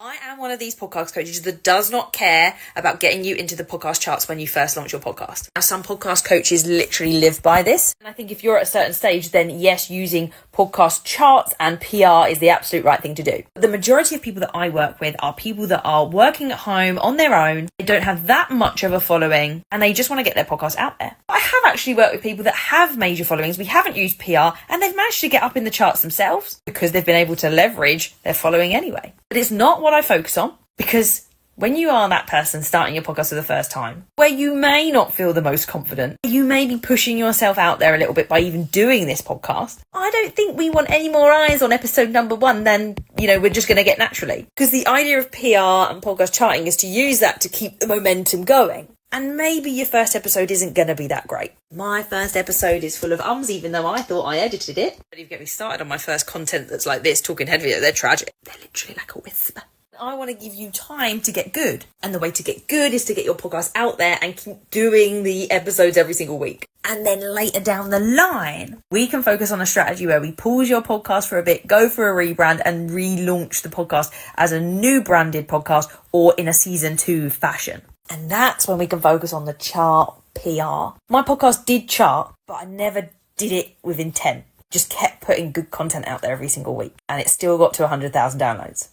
I am one of these podcast coaches that does not care about getting you into the podcast charts when you first launch your podcast. Now, some podcast coaches literally live by this. And I think if you're at a certain stage, then yes, using podcast charts and PR is the absolute right thing to do. But the majority of people that I work with are people that are working at home on their own. They don't have that much of a following and they just want to get their podcast out there. I have actually worked with people that have major followings. We haven't used PR and they've managed to get up in the charts themselves because they've been able to leverage their following anyway. But it's not what I focus on, because when you are that person starting your podcast for the first time, where you may not feel the most confident, you may be pushing yourself out there a little bit by even doing this podcast. I don't think we want any more eyes on episode number 1 than, we're just going to get naturally. Because the idea of PR and podcast charting is to use that to keep the momentum going. And maybe your first episode isn't going to be that great. My first episode is full of ums, even though I thought I edited it. But if you get me started on my first content that's like this, talking head video, they're tragic. They're literally like a whisper. I want to give you time to get good. And the way to get good is to get your podcast out there and keep doing the episodes every single week. And then later down the line, we can focus on a strategy where we pause your podcast for a bit, go for a rebrand and relaunch the podcast as a new branded podcast or in a season 2 fashion. And that's when we can focus on the chart PR. My podcast did chart, but I never did it with intent. Just kept putting good content out there every single week. And it still got to 100,000 downloads.